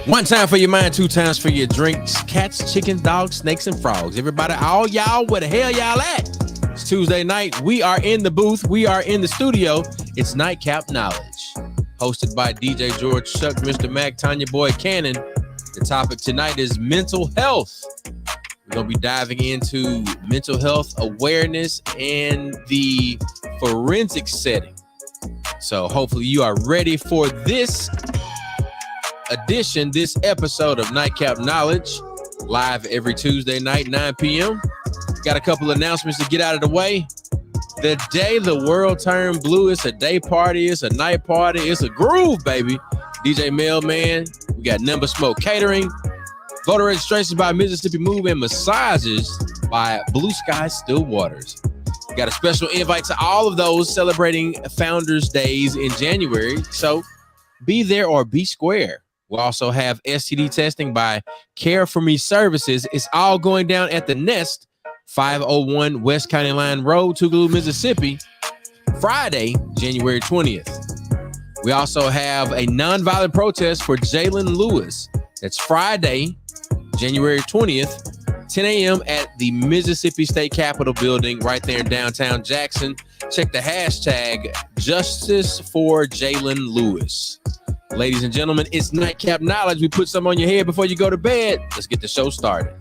One time for your mind, two times for your drinks. Cats, chickens, dogs, snakes, and frogs. Everybody, all y'all, where the hell y'all at? It's Tuesday night. We are in the booth. We are in the studio. It's Nightcap Knowledge. Hosted by DJ George, Chuck, Mr. Mac, Tanya Boy Cannon. The topic tonight is mental health. We're going to be diving into mental health awareness and the forensic setting. So hopefully you are ready for this edition, this episode of Nightcap Knowledge, live every Tuesday night, 9 p.m. Got a couple announcements to get out of the way. The day the world turned blue, it's a day party, it's a night party, it's a groove, baby. DJ Mailman, we got Number Smoke Catering, voter registration by Mississippi Move, and massages by Blue Sky Still Waters. We got a special invite to all of those celebrating Founders Days in January, so be there or be square. We also have STD testing by Care For Me Services. It's all going down at the Nest, 501 West County Line Road, Tougaloo, Mississippi, Friday, January 20th. We also have a nonviolent protest for Jalen Lewis. That's Friday, January 20th, 10 a.m. at the Mississippi State Capitol building right there in downtown Jackson. Check the hashtag Justice for Jalen Lewis. Ladies and gentlemen, it's Nightcap Knowledge. We put some on your head before you go to bed. Let's get the show started.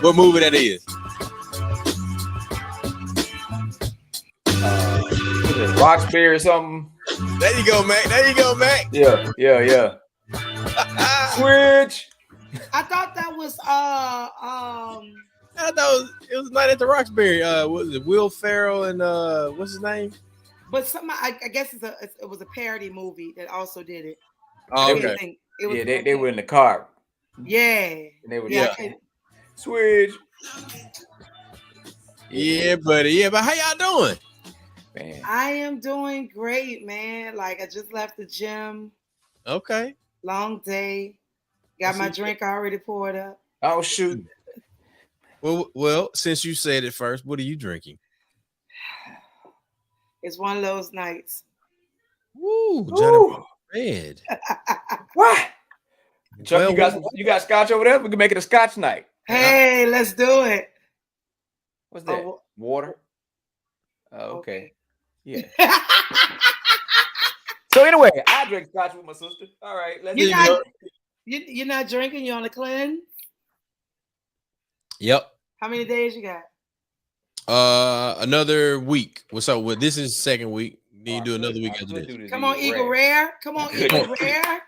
What movie that is? Was it Roxbury or something? There you go, Mac. There you go, Mac. Yeah. Switch. I thought that was I thought it was Night at the Roxbury. Was it Will Ferrell and what's his name? but I guess it was a parody movie that also did it. Oh, okay. They were in the car. Yeah. And they were Switch. Yeah, buddy. Yeah, but how y'all doing? Man. I am doing great, man. Like, I just left the gym. Okay. Long day. Got my drink already poured up. Oh, shoot. Well, since you said it first, what are you drinking? It's one of those nights. Woo, Jennifer Red. What? Chuck, you got scotch over there? We can make it a scotch night. Hey, let's do it. What's that? Water? Oh, okay. Yeah. So anyway, I drink scotch with my sister. All right, let's go. You're not drinking? You're on a cleanse? Yep. How many days you got? Another week. So this is second week. Need to do another week after this. Come on, Eagle Rare. Come on, Eagle Rare.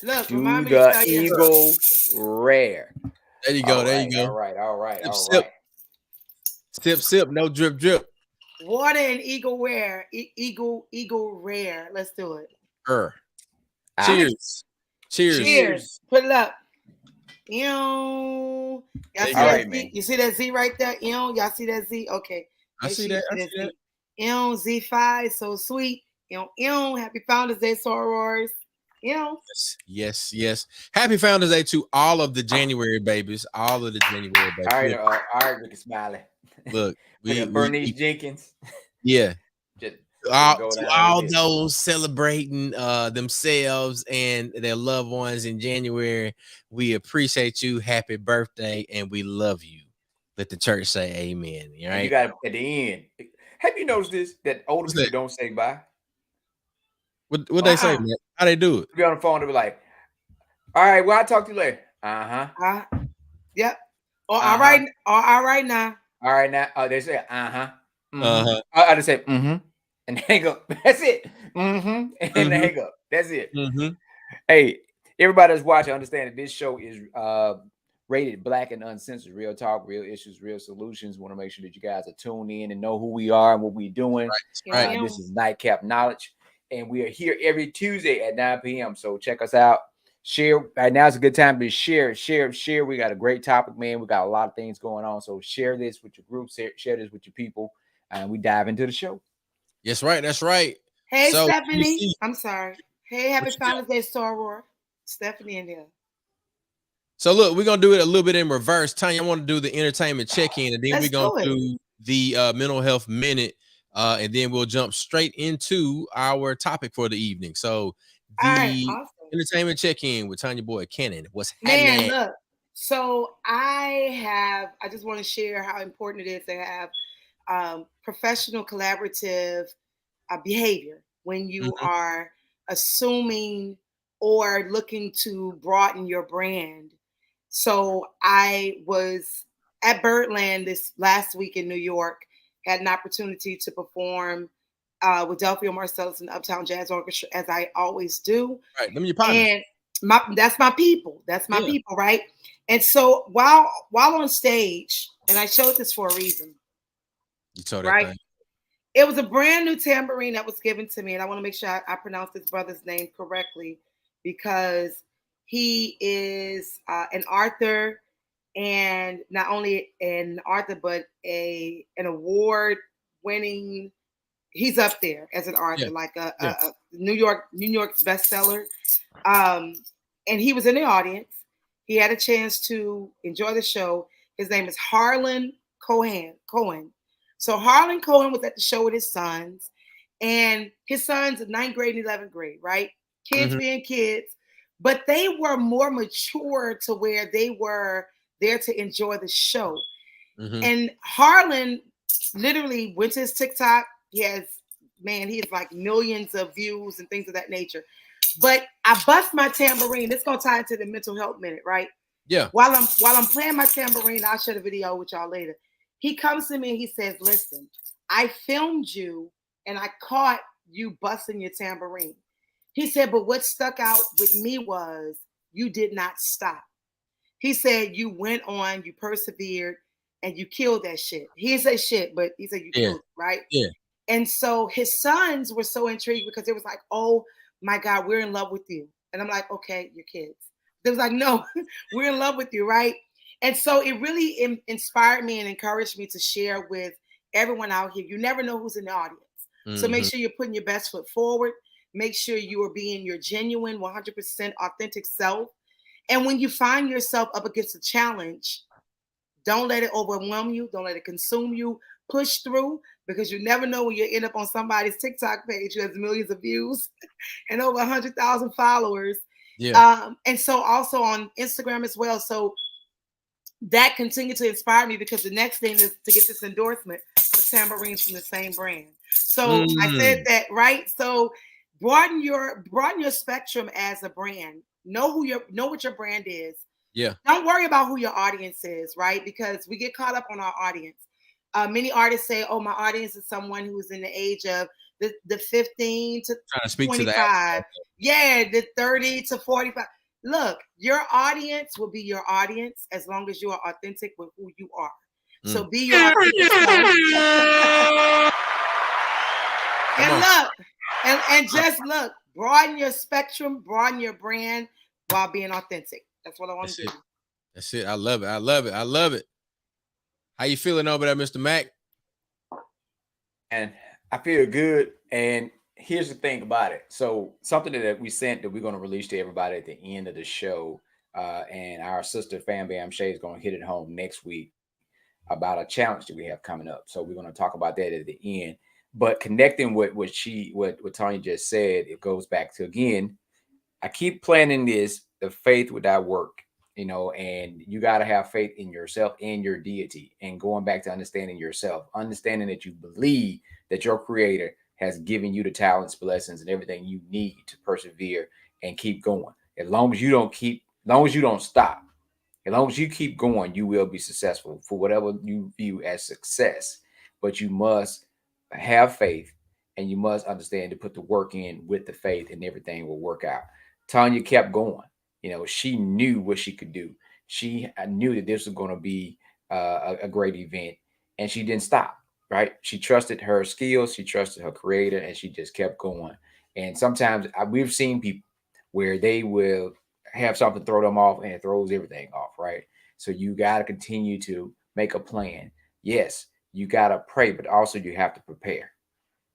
Look, remind me to tell you. Eagle Rare. There you go. There you go. All right. Sip, no drip, drip. Water and Eagle Rare. Eagle Rare. Let's do it. Cheers. Cheers. Put it up. Y'all see that Z? You see that Z right there? Y'all see that Z? Okay. I see that. Z5, so sweet. Happy Founders Day, sorors. Yes. Happy Founders Day to all of the January babies. All of the January babies. All right, Ricky Smiley. Look, Bernice Jenkins. Yeah. To all those celebrating themselves and their loved ones in January, we appreciate you. Happy birthday, and we love you. Let the church say amen. All right. You got at the end. Have you noticed this? That older people don't say bye. What they say, man? How they do it? Be on the phone, they be like, "All right, well, I'll talk to you later." Yep. Or all right now. All right now. Oh, they say I just say and hang up. That's it. And hang up. That's it. Hey, everybody that's watching, understand that this show is rated Black and Uncensored. Real talk, real issues, real solutions. Want to make sure that you guys are tuned in and know who we are and what we're doing. Right. This is Nightcap Knowledge, and we are here every Tuesday at 9 p.m. So check us out. Share. Right now is a good time to share. We got a great topic, man. We got a lot of things going on. So share this with your group. Share this with your people, and we dive into the show. That's right. Hey, so, Stephanie. I'm sorry. Hey, happy Founders Day, Soror. Stephanie in here. So look, we're gonna do it a little bit in reverse. Tanya, I want to do the entertainment check-in, and then we're gonna do the mental health minute, and then we'll jump straight into our topic for the evening. So the entertainment check-in with Tanya Boy Cannon. What's happening? Man, look. So I just want to share how important it is to have professional collaborative behavior when you are assuming or looking to broaden your brand. So I was at Birdland this last week in New York, had an opportunity to perform with Delphia Marcellus and Uptown Jazz Orchestra, as I always do. Right, them your partners. And that's my people. That's my people, right? And so while on stage, and I showed this for a reason. You told right? That thing. It was a brand new tambourine that was given to me, and I want to make sure I pronounce this brother's name correctly, because he is an author, and not only an author, but an award-winning. He's up there as an author, like a New York's bestseller. And he was in the audience. He had a chance to enjoy the show. His name is Harlan Cohen. So Harlan Cohen was at the show with his sons, and his sons are 9th grade and 11th grade, right? Kids being kids, but they were more mature to where they were there to enjoy the show. And Harlan literally went to his TikTok. He has like millions of views and things of that nature. But I bust my tambourine. This is gonna tie into the mental health minute, right? Yeah. While I'm playing my tambourine, I'll share the video with y'all later. He comes to me and he says, "Listen, I filmed you and I caught you busting your tambourine." He said, "But what stuck out with me was you did not stop." He said, "You went on, you persevered, and you killed that shit." He didn't say shit, but he said you killed it, right? Yeah. And so his sons were so intrigued because it was like, "Oh my God, we're in love with you." And I'm like, "Okay, your kids." They was like, "No, we're in love with you," right? And so it really inspired me and encouraged me to share with everyone out here. You never know who's in the audience. So make sure you're putting your best foot forward. Make sure you are being your genuine, 100% authentic self. And when you find yourself up against a challenge, don't let it overwhelm you. Don't let it consume you. Push through, because you never know when you end up on somebody's TikTok page who has millions of views and over 100,000 followers. Yeah. And so also on Instagram as well. So that continued to inspire me, because the next thing is to get this endorsement for tambourines from the same brand. So I said that, right? So broaden your spectrum as a brand. Know what your brand is. Yeah. Don't worry about who your audience is, right? Because we get caught up on our audience. Many artists say, "Oh, my audience is someone who's in the age of the 15 to 25. The 30 to 45. Look, your audience will be your audience as long as you are authentic with who you are. So be your authentic self. And look, and just look, broaden your spectrum, broaden your brand while being authentic. That's what I want to do. That's it. I love it. I love it. I love it. How you feeling over there, Mr. Mac? And I feel good. And here's the thing about it. So something that we sent that we're going to release to everybody at the end of the show. And our sister Fam Bam Shay is going to hit it home next week about a challenge that we have coming up. So we're going to talk about that at the end. But connecting with what Tanya just said, it goes back to, again, I keep planning this, the faith without work, and you got to have faith in yourself and your deity, and going back to understanding yourself, understanding that you believe that your creator has given you the talents, blessings, and everything you need to persevere and keep going. As long as you don't stop, as long as you keep going, you will be successful for whatever you view as success. But you must have faith, and you must understand to put the work in with the faith, and everything will work out. Tanya kept going. She knew what she could do. She knew that this was going to be a great event, and she didn't stop, right? She trusted her skills. She trusted her creator, and she just kept going. And sometimes we've seen people where they will have something throw them off, and it throws everything off, right? So you got to continue to make a plan. Yes, you got to pray, but also you have to prepare.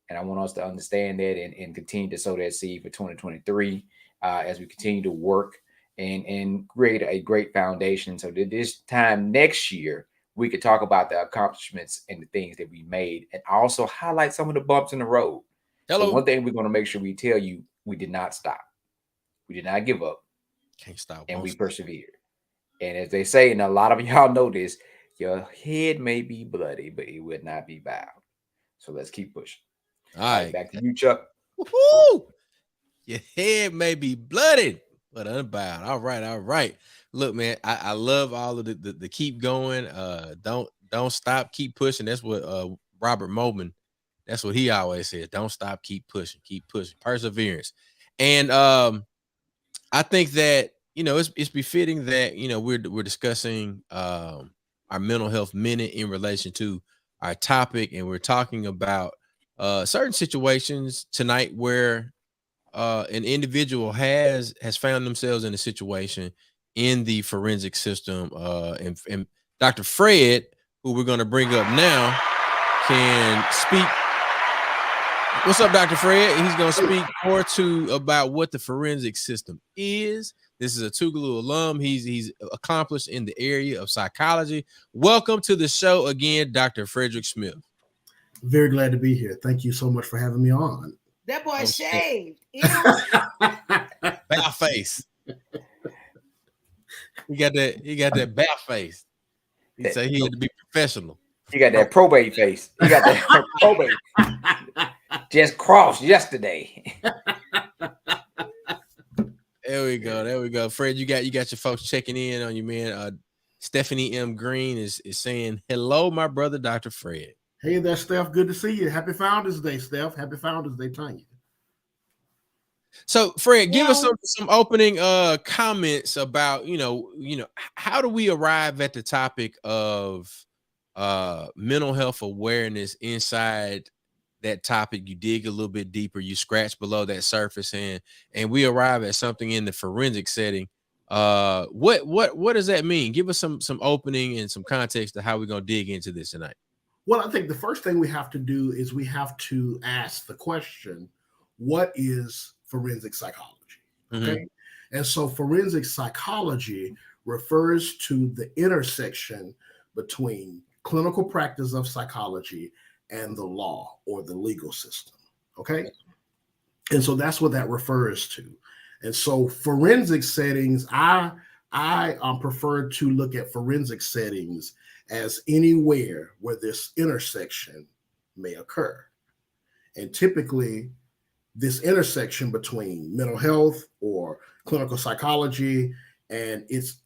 And I want us to understand that and continue to sow that seed for 2023 as we continue to work and create a great foundation. So that this time next year, we could talk about the accomplishments and the things that we made, and also highlight some of the bumps in the road. Hello. So one thing we're going to make sure we tell you, we did not stop. We did not give up. Can't stop. And we persevered. And as they say, and a lot of y'all know this, your head may be bloody, but it would not be bowed. So let's keep pushing. All right. Back to you, Chuck. Woo-hoo! Your head may be blooded, but unbowed. All right. Look, man, I love all of the keep going. Don't stop, keep pushing. That's what Robert Moban, that's what he always says. Don't stop, keep pushing. Perseverance. And I think that it's befitting that we're discussing our mental health minute in relation to our topic, and we're talking about certain situations tonight where an individual has found themselves in a situation in the forensic system, and Dr. Fred, who we're going to bring up now, can speak. What's up, Dr. Fred? He's going to speak more about what the forensic system is. This is a Tougaloo alum. He's accomplished in the area of psychology. Welcome to the show again, Dr. Frederick Smith. Very glad to be here. Thank you so much for having me on. That boy shaved. Bow face. He got that bow face. He said he had to be professional. You got that probate face. You got that probate. Just crossed yesterday. There we go. Fred, you got your folks checking in on you, man. Stephanie M. Green is saying, hello, my brother, Dr. Fred. Hey there, Steph. Good to see you. Happy Founders Day, Steph. Happy Founders Day, Tanya. So, Fred, give us some opening comments about, how do we arrive at the topic of mental health awareness inside that topic? You dig a little bit deeper, you scratch below that surface, and we arrive at something in the forensic setting. What does that mean? Give us some opening and some context to how we're going to dig into this tonight. Well, I think the first thing we have to do is we have to ask the question, what is forensic psychology? Okay. Mm-hmm. And so forensic psychology refers to the intersection between clinical practice of psychology and the law or the legal system. Okay. And so that's what that refers to. And so forensic settings, I prefer to look at forensic settings as anywhere where this intersection may occur. And typically, this intersection between mental health or clinical psychology and its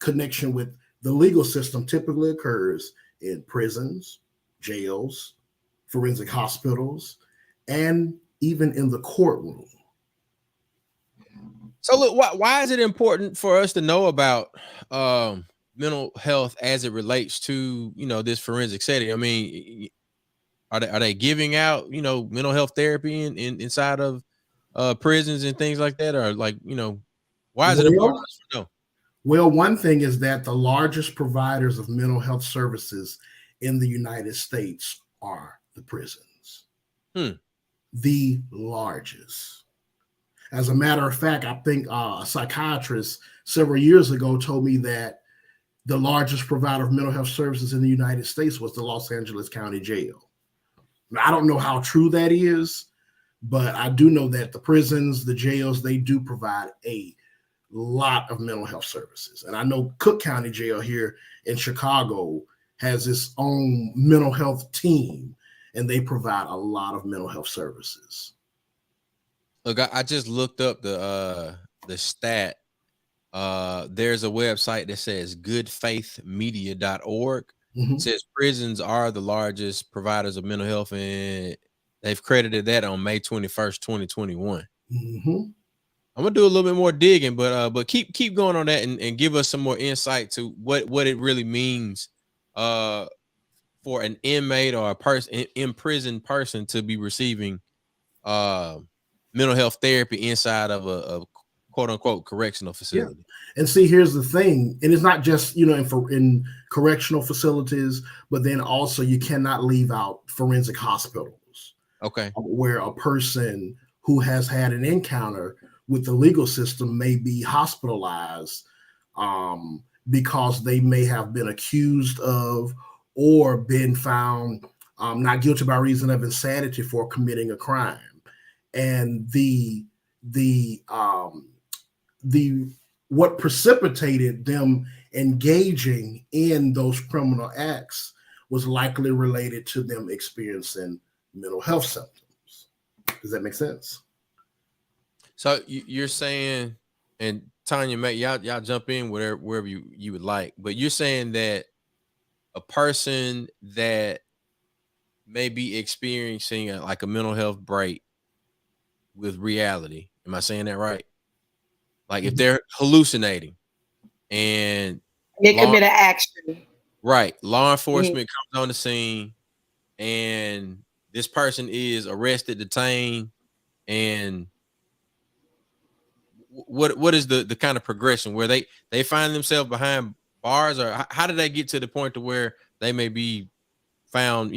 connection with the legal system typically occurs in prisons, jails, forensic hospitals, and even in the courtroom. So look, why is it important for us to know about mental health as it relates to, this forensic setting? I mean, are they giving out, mental health therapy inside of prisons and things like that? Or like, why is it important to know? Well, one thing is that the largest providers of mental health services in the United States are the prisons. The largest. As a matter of fact, I think a psychiatrist several years ago told me that the largest provider of mental health services in the United States was the Los Angeles County Jail. Now, I don't know how true that is, but I do know that the prisons, the jails, they do provide a lot of mental health services. And I know Cook County Jail here in Chicago has its own mental health team, and they provide a lot of mental health services. Look, I just looked up the stat. There's a website that says goodfaithmedia.org. It says prisons are the largest providers of mental health, and they've credited that on May 21st, 2021. I'm gonna do a little bit more digging, but keep going on that and give us some more insight to what it really means for an inmate or a person imprisoned person to be receiving mental health therapy inside of a quote unquote correctional facility. Yeah. And see, here's the thing, and it's not just in correctional facilities, but then also you cannot leave out forensic hospitals. Okay, where a person who has had an encounter with the legal system may be hospitalized because they may have been accused of or been found not guilty by reason of insanity for committing a crime. And what precipitated them engaging in those criminal acts was likely related to them experiencing mental health symptoms. Does that make sense? So you're saying, and Tanya, mate, y'all jump in wherever you would like, but you're saying that a person that may be experiencing a mental health break with reality, am I saying that right? Like if they're hallucinating and they commit an action, right? Law enforcement comes on the scene, and this person is arrested, detained, and what is the kind of progression where they find themselves behind bars, or how did they get to the point to where they may be found,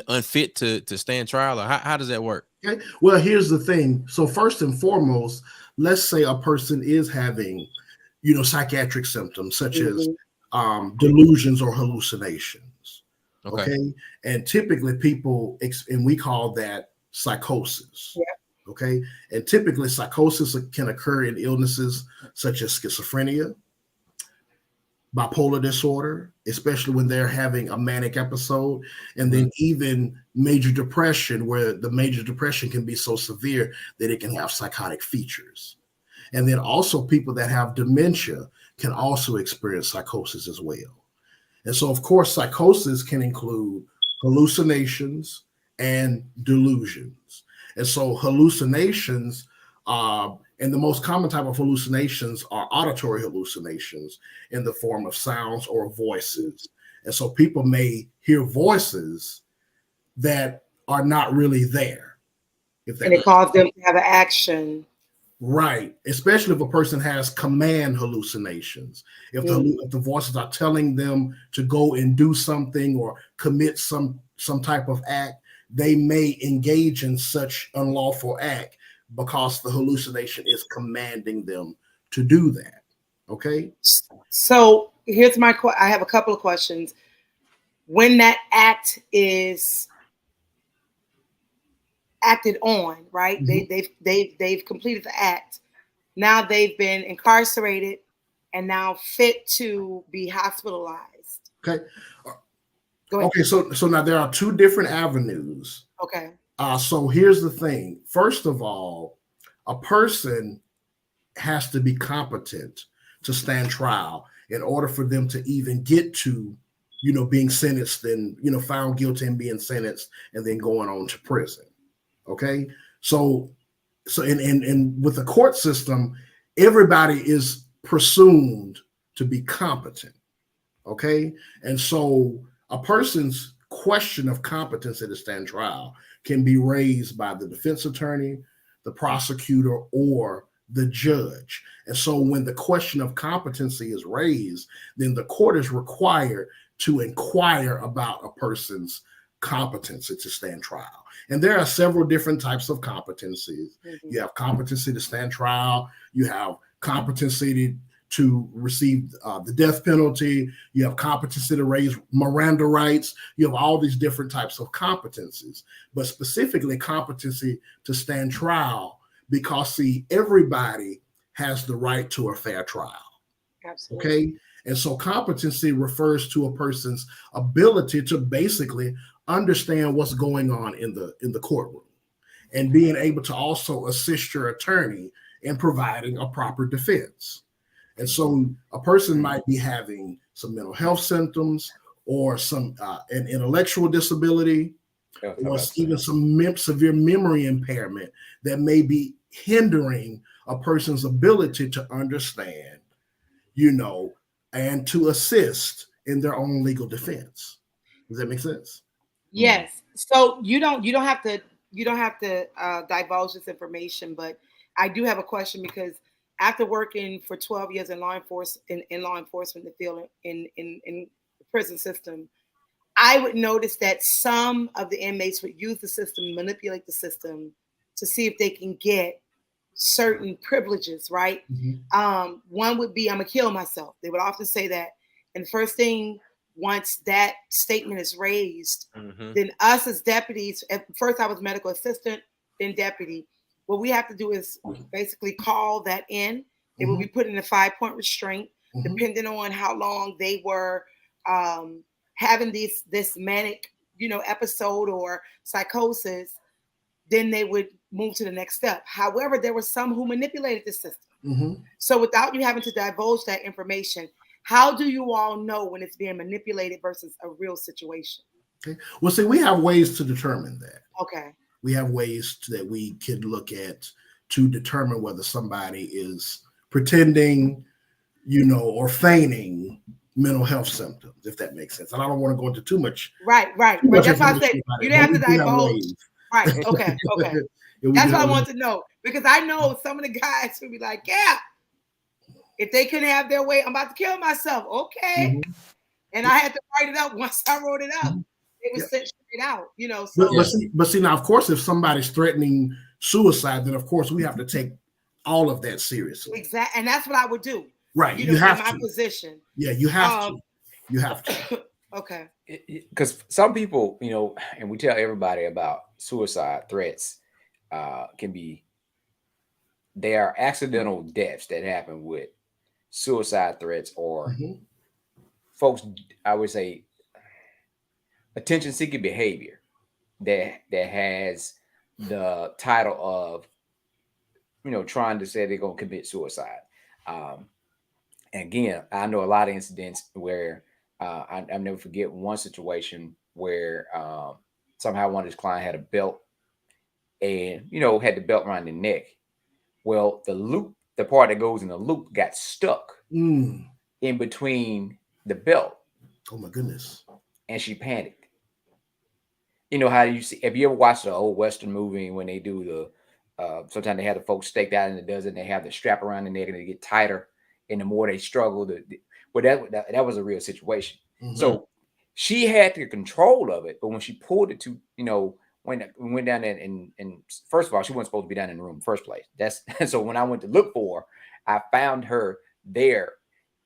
unfit to stand trial, or how does that work? Okay. Well, here's the thing. So first and foremost, let's say a person is having, psychiatric symptoms such as delusions or hallucinations. Okay. And typically people, and we call that psychosis. Yeah. Okay. And typically psychosis can occur in illnesses such as schizophrenia, bipolar disorder, especially when they're having a manic episode, and then even major depression, where the major depression can be so severe that it can have psychotic features. And then also people that have dementia can also experience psychosis as well. And so, of course, psychosis can include hallucinations and delusions. And so hallucinations, and the most common type of hallucinations are auditory hallucinations in the form of sounds or voices. And so people may hear voices that are not really there. And it causes them to have an action. Right. Especially if a person has command hallucinations. If the voices are telling them to go and do something or commit some type of act, they may engage in such unlawful act because the hallucination is commanding them to do that. Okay. So here's I have a couple of questions. When that act is acted on, right? They've completed the act. Now they've been incarcerated and now fit to be hospitalized. Okay. Okay. So now there are two different avenues. Okay. So here's the thing. First of all, a person has to be competent to stand trial in order for them to even get to, being sentenced and, found guilty and being sentenced and then going on to prison. Okay. So in with the court system, everybody is presumed to be competent. Okay. And so a person's question of competency to stand trial can be raised by the defense attorney, the prosecutor, or the judge. And so when the question of competency is raised, then the court is required to inquire about a person's competency to stand trial. And there are several different types of competencies. Mm-hmm. You have competency to stand trial. You have competency to receive the death penalty. You have competency to raise Miranda rights. You have all these different types of competencies, but specifically competency to stand trial, because see, everybody has the right to a fair trial. Absolutely. Okay. And so competency refers to a person's ability to basically understand what's going on in the courtroom, and being able to also assist your attorney in providing a proper defense. And so a person might be having some mental health symptoms, or some an intellectual disability, or even some severe memory impairment that may be hindering a person's ability to understand, and to assist in their own legal defense. Does that make sense? Yes. So you don't have to divulge this information, but I do have a question, because after working for 12 years in law enforcement, the field in the prison system, I would notice that some of the inmates would use the system, manipulate the system to see if they can get certain privileges, right? Mm-hmm. One would be, I'm gonna kill myself. They would often say that. And the first thing, once that statement is raised, mm-hmm. then us as deputies, at first I was medical assistant, then deputy. What we have to do is basically call that in. It mm-hmm. will be put in a 5-point restraint, mm-hmm. depending on how long they were having this manic, episode or psychosis. Then they would move to the next step. However, there were some who manipulated the system. Mm-hmm. So without you having to divulge that information, how do you all know when it's being manipulated versus a real situation? Okay. Well, see, we have ways to determine that. Okay. We have ways that we can look at to determine whether somebody is pretending, or feigning mental health symptoms, if that makes sense. And I don't want to go into too much. Right. That's why I said you didn't have to divulge. Right. Okay. That's what I want to know, because I know some of the guys who be like, yeah, if they couldn't have their way, I'm about to kill myself. Okay. Mm-hmm. And I had to write it up. Once I wrote it up, it was sent straight out, So. But see, now, of course, if somebody's threatening suicide, then of course we have to take all of that seriously. Exactly. And that's what I would do. Right. You have in my position. Yeah, you have to. You have to. Okay. Because some people, and we tell everybody about suicide threats, they are accidental deaths that happen with suicide threats, or mm-hmm. folks, I would say, attention-seeking behavior that has the title of, trying to say they're going to commit suicide. And again, I know a lot of incidents where I never forget one situation where somehow one of his clients had a belt and, had the belt around the neck. Well, the part that goes in the loop got stuck in between the belt. Oh my goodness. And she panicked. You know how you see, if you ever watched the old Western movie when they do sometimes they have the folks staked out in the desert and they have the strap around the neck and they get tighter, and the more they struggle, that was a real situation. Mm-hmm. So she had the control of it, but when she pulled it to, when we went down there, and first of all, she wasn't supposed to be down in the room in the first place. So when I went to look for her, I found her there,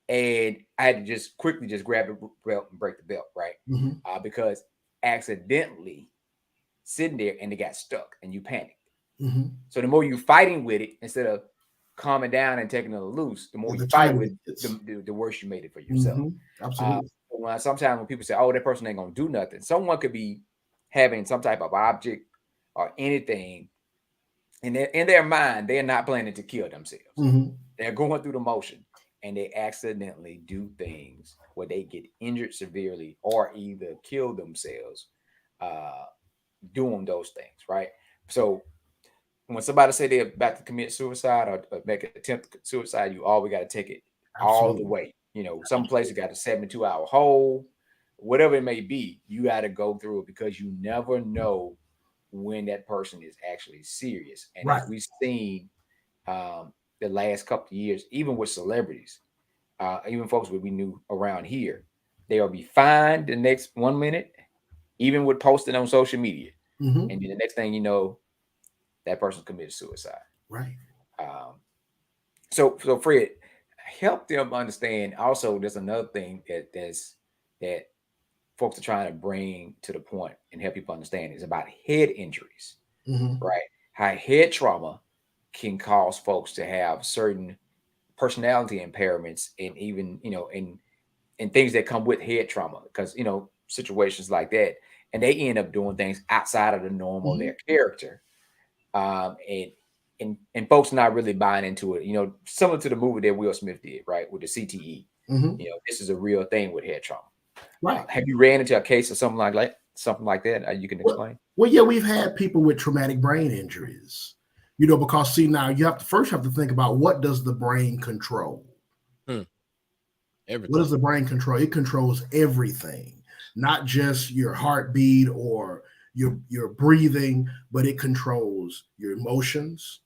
and I had to just quickly grab the belt and break the belt, right? Mm-hmm. Because accidentally sitting there and it got stuck and you panicked. Mm-hmm. So the more you fighting with it, instead of calming down and taking it loose, the more you fight with it, the worse you made it for yourself. Mm-hmm. Absolutely. Sometimes when people say, oh, that person ain't going to do nothing, someone could be having some type of object or anything in their mind. They're not planning to kill themselves. Mm-hmm. They're going through the motion, and they accidentally do things where they get injured severely or either kill themselves doing those things, right? So when somebody say they're about to commit suicide or make an attempt to suicide, you always got to take it all the way. Some places got a 72-hour hold, whatever it may be. You got to go through it because you never know when that person is actually serious. And as we've seen the last couple of years, even with celebrities, even folks that we knew around here, they'll be fine the next 1 minute, even with posting on social media. And then the next thing you know, that person committed suicide. Right. So Fred, help them understand. Also, there's another thing that folks are trying to bring to the point and help people understand is about head injuries, right? How head trauma can cause folks to have certain personality impairments, and even and things that come with head trauma, because situations like that, and they end up doing things outside of the normal of their character, and folks not really buying into it. Similar to the movie that Will Smith did, right, with the CTE. This is a real thing with head trauma. Right. Have you ran into a case of something like that? You can explain. Well, yeah, we've had people with traumatic brain injuries. Because now you have to think about, what does the brain control? Everything. What does the brain control? It controls everything, not just your heartbeat or your breathing, but it controls your emotions,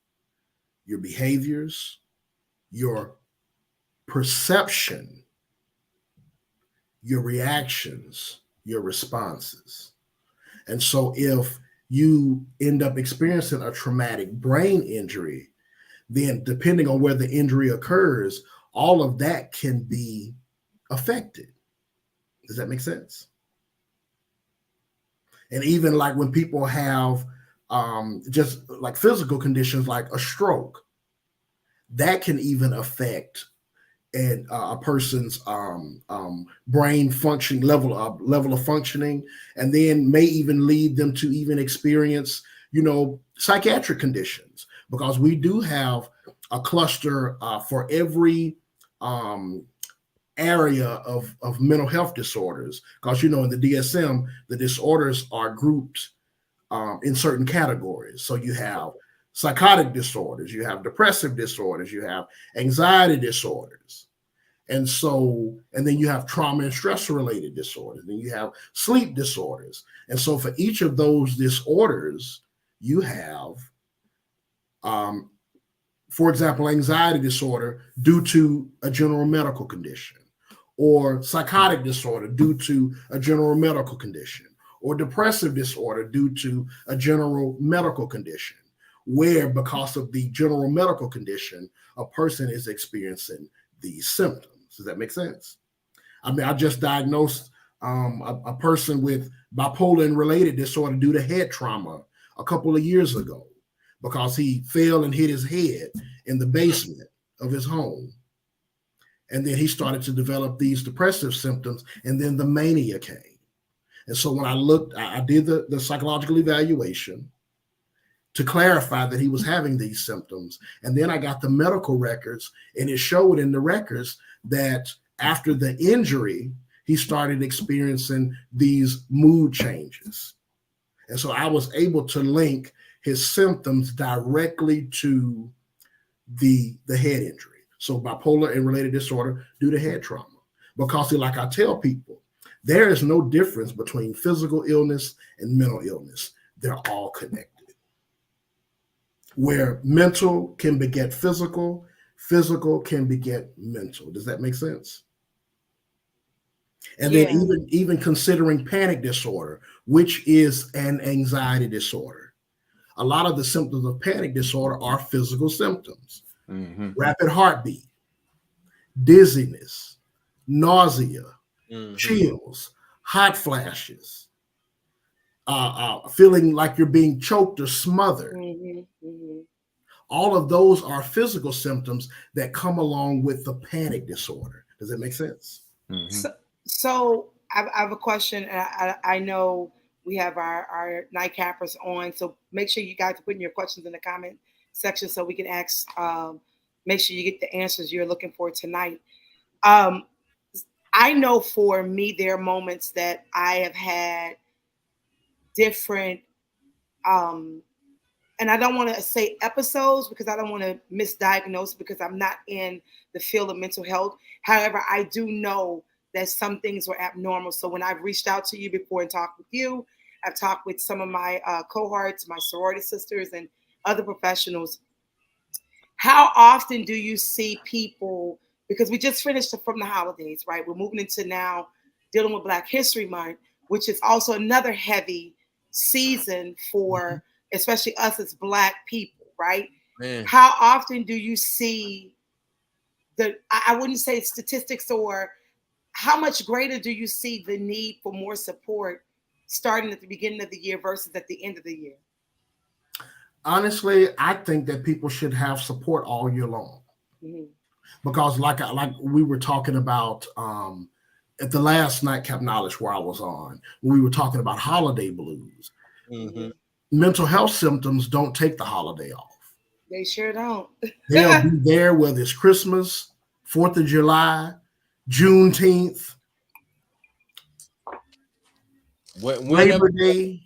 your behaviors, your perception, your reactions, your responses. And so if you end up experiencing a traumatic brain injury, then depending on where the injury occurs, all of that can be affected. Does that make sense? And even like when people have just like physical conditions like a stroke, that can even affect a person's brain functioning level of functioning, and then may even lead them to even experience psychiatric conditions, because we do have a cluster for every area of mental health disorders, because in the DSM the disorders are grouped in certain categories. So you have psychotic disorders, you have depressive disorders, you have anxiety disorders. And then you have trauma and stress related disorders, then you have sleep disorders. And so for each of those disorders, you have, for example, anxiety disorder due to a general medical condition, or psychotic disorder due to a general medical condition, or depressive disorder due to a general medical condition, where because of the general medical condition, a person is experiencing these symptoms. Does that make sense? I mean, I just diagnosed a person with bipolar and related disorder due to head trauma a couple of years ago, because he fell and hit his head in the basement of his home. And then he started to develop these depressive symptoms, and then the mania came. And so when I did the psychological evaluation to clarify that he was having these symptoms. And then I got the medical records, and it showed in the records that after the injury, he started experiencing these mood changes. And so I was able to link his symptoms directly to the head injury. So bipolar and related disorder due to head trauma. Because like I tell people, there is no difference between physical illness and mental illness. They're all connected. Where mental can beget physical, physical can beget mental. Does that make sense? And then even considering panic disorder, which is an anxiety disorder. A lot of the symptoms of panic disorder are physical symptoms. Rapid heartbeat, dizziness, nausea, chills, hot flashes, feeling like you're being choked or smothered. All of those are physical symptoms that come along with the panic disorder. Does that make sense? So I have a question. I know we have our nightcappers on, so make sure you guys are putting your questions in the comment section so we can ask. Make sure you get the answers you're looking for tonight. I know for me, there are moments that I have had different and I don't want to say episodes because I don't want to misdiagnose because I'm not in the field of mental health. However, I do know that some things were abnormal. So when I've reached out to you before and talked with you, I've talked with some of my cohorts, my sorority sisters, and other professionals. How often do you see people, because we just finished from the holidays, right? We're moving into now dealing with Black History Month, which is also another heavy season for especially us as Black people, right? Man. How often do you see I wouldn't say statistics, or how much greater do you see the need for more support starting at the beginning of the year versus at the end of the year? Honestly, I think that people should have support all year long, because like we were talking about at the last Nightcap Knowledge where I was on, we were talking about holiday blues. Mental health symptoms don't take the holiday off. They sure don't. They'll be there whether it's Christmas, 4th of July, Juneteenth, Labor Day.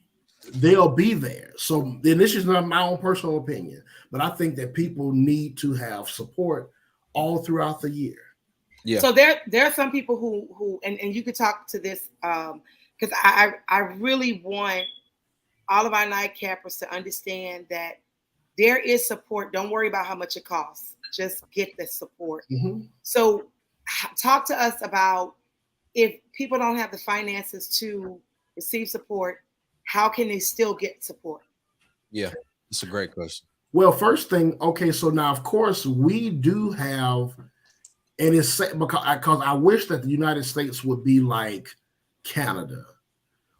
They'll be there. So, and this is not my own personal opinion, but I think that people need to have support all throughout the year. Yeah. So there are some people who and you could talk to this because I really want all of our nightcappers to understand that there is support. Don't worry about how much it costs. Just get the support. So talk to us about, if people don't have the finances to receive support, how can they still get support? Yeah, it's a great question. Well, first thing, okay, so now, of course, we do have, and it's because I wish that the United States would be like Canada,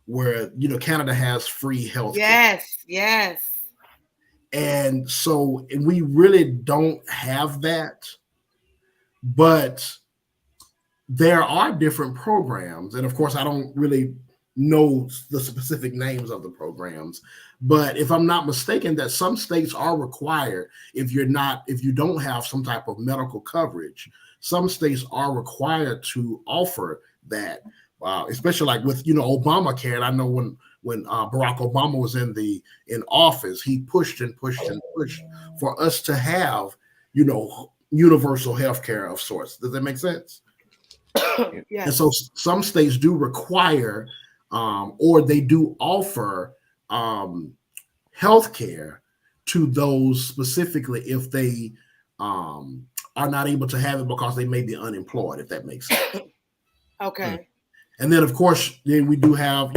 where, Canada has free health care. Yes. And so we really don't have that, but there are different programs. And of course, I don't really know the specific names of the programs, but if I'm not mistaken, that some states are required, if you don't have some type of medical coverage, some states are required to offer that, especially like with Obamacare. And I know when Barack Obama was in office, he pushed for us to have universal health care of sorts. Does that make sense? Yes. And so some states do require or they do offer health care to those specifically if they are not able to have it because they may be unemployed, if that makes sense. Okay. And then, of course, we do have,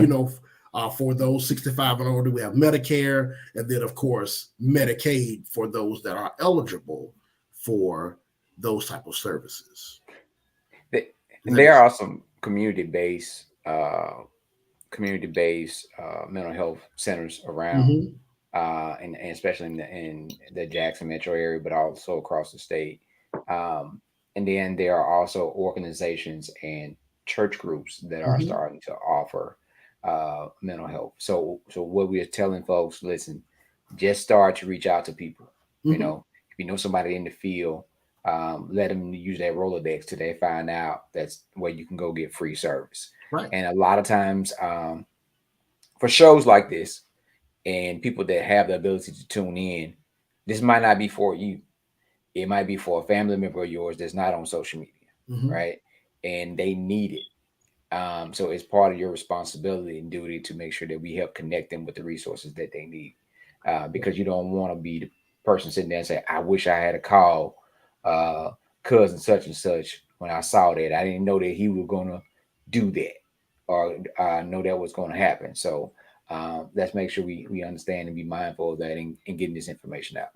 for those 65 and older, we have Medicare, and then, of course, Medicaid for those that are eligible for those type of services. There are some community-based mental health centers around, and especially in the Jackson metro area, but also across the state. And then there are also organizations and church groups that are starting to offer mental health. So what we are telling folks, listen, just start to reach out to people. If you know somebody in the field, let them use that Rolodex till they find out that's where you can go get free service. Right. And a lot of times for shows like this and people that have the ability to tune in, this might not be for you. It might be for a family member of yours that's not on social media, right? And they need it. So it's part of your responsibility and duty to make sure that we help connect them with the resources that they need. Because you don't want to be the person sitting there and say, I wish I had a call cousin such and such when I saw that. I didn't know that he was going to do that, or know that was going to happen. So let's make sure we understand and be mindful of that and getting this information out.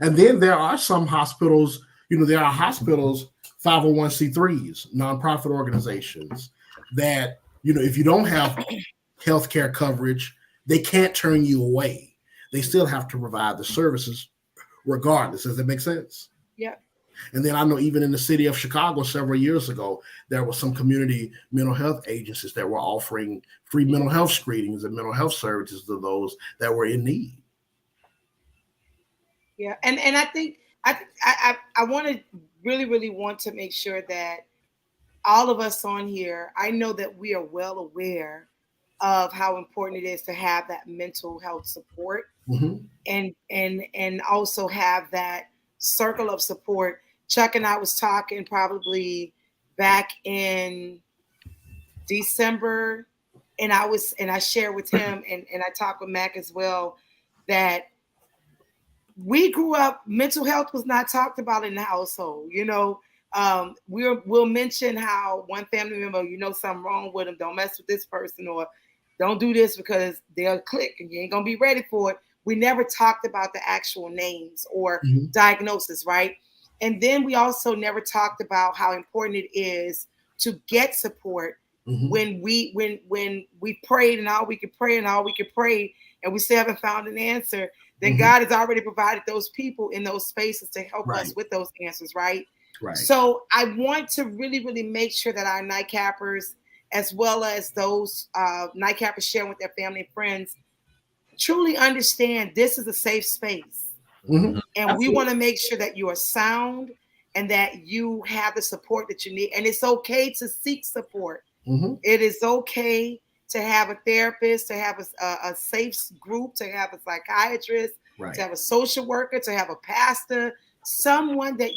And then there are some hospitals, there are hospitals, 501c3s, nonprofit organizations that, if you don't have healthcare coverage, they can't turn you away. They still have to provide the services regardless. Does that make sense? Yeah. And then I know even in the city of Chicago several years ago, there were some community mental health agencies that were offering free mental health screenings and mental health services to those that were in need. Yeah. And I think I want to really want to make sure that all of us on here, I know that we are well aware of how important it is to have that mental health support, and also have that circle of support. Chuck and I was talking probably back in December, and I shared with him, and I talked with Mac as well, that we grew up, mental health was not talked about in the household. We'll mention how one family member, something wrong with them, don't mess with this person, or don't do this because they'll click and you ain't gonna be ready for it. We never talked about the actual names or diagnosis, right? And then we also never talked about how important it is to get support when we prayed and all we could pray and we still haven't found an answer. Then God has already provided those people in those spaces to help us with those answers, right? Right. So I want to really, really make sure that our nightcappers, as well as those nightcappers sharing with their family and friends, truly understand this is a safe space. And Absolutely. We want to make sure that you are sound and that you have the support that you need. And it's okay to seek support. It is okay to have a therapist, to have a safe group, to have a psychiatrist, to have a social worker, to have a pastor, someone that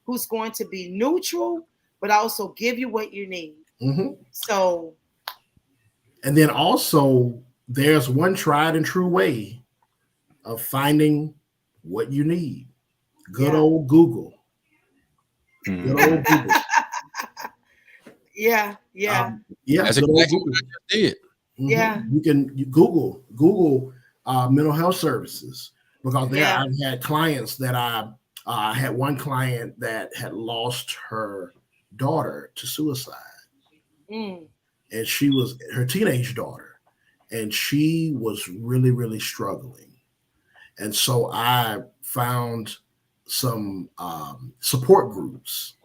who's going to be neutral, but also give you what you need. So. And then also there's one tried and true way of finding what you need. Good old Google. Good old Google. Yeah. That's exactly what I just did. Yeah. You Google mental health services, because I've had clients that I had one client that had lost her daughter to suicide. And she was her teenage daughter, and she was really, really struggling. And so I found some support groups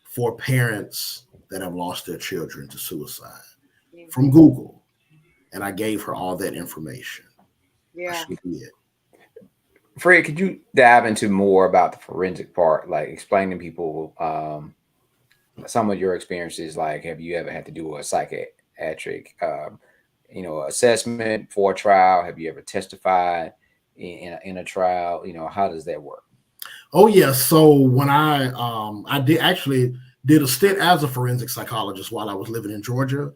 for parents that have lost their children to suicide from Google. And I gave her all that information. Yeah. She did. Fred, could you dive into more about the forensic part, like explaining to people some of your experiences? Like, have you ever had to do a psychiatric, assessment for a trial? Have you ever testified in a trial? How does that work? Oh yeah. So when I did a stint as a forensic psychologist while I was living in Georgia,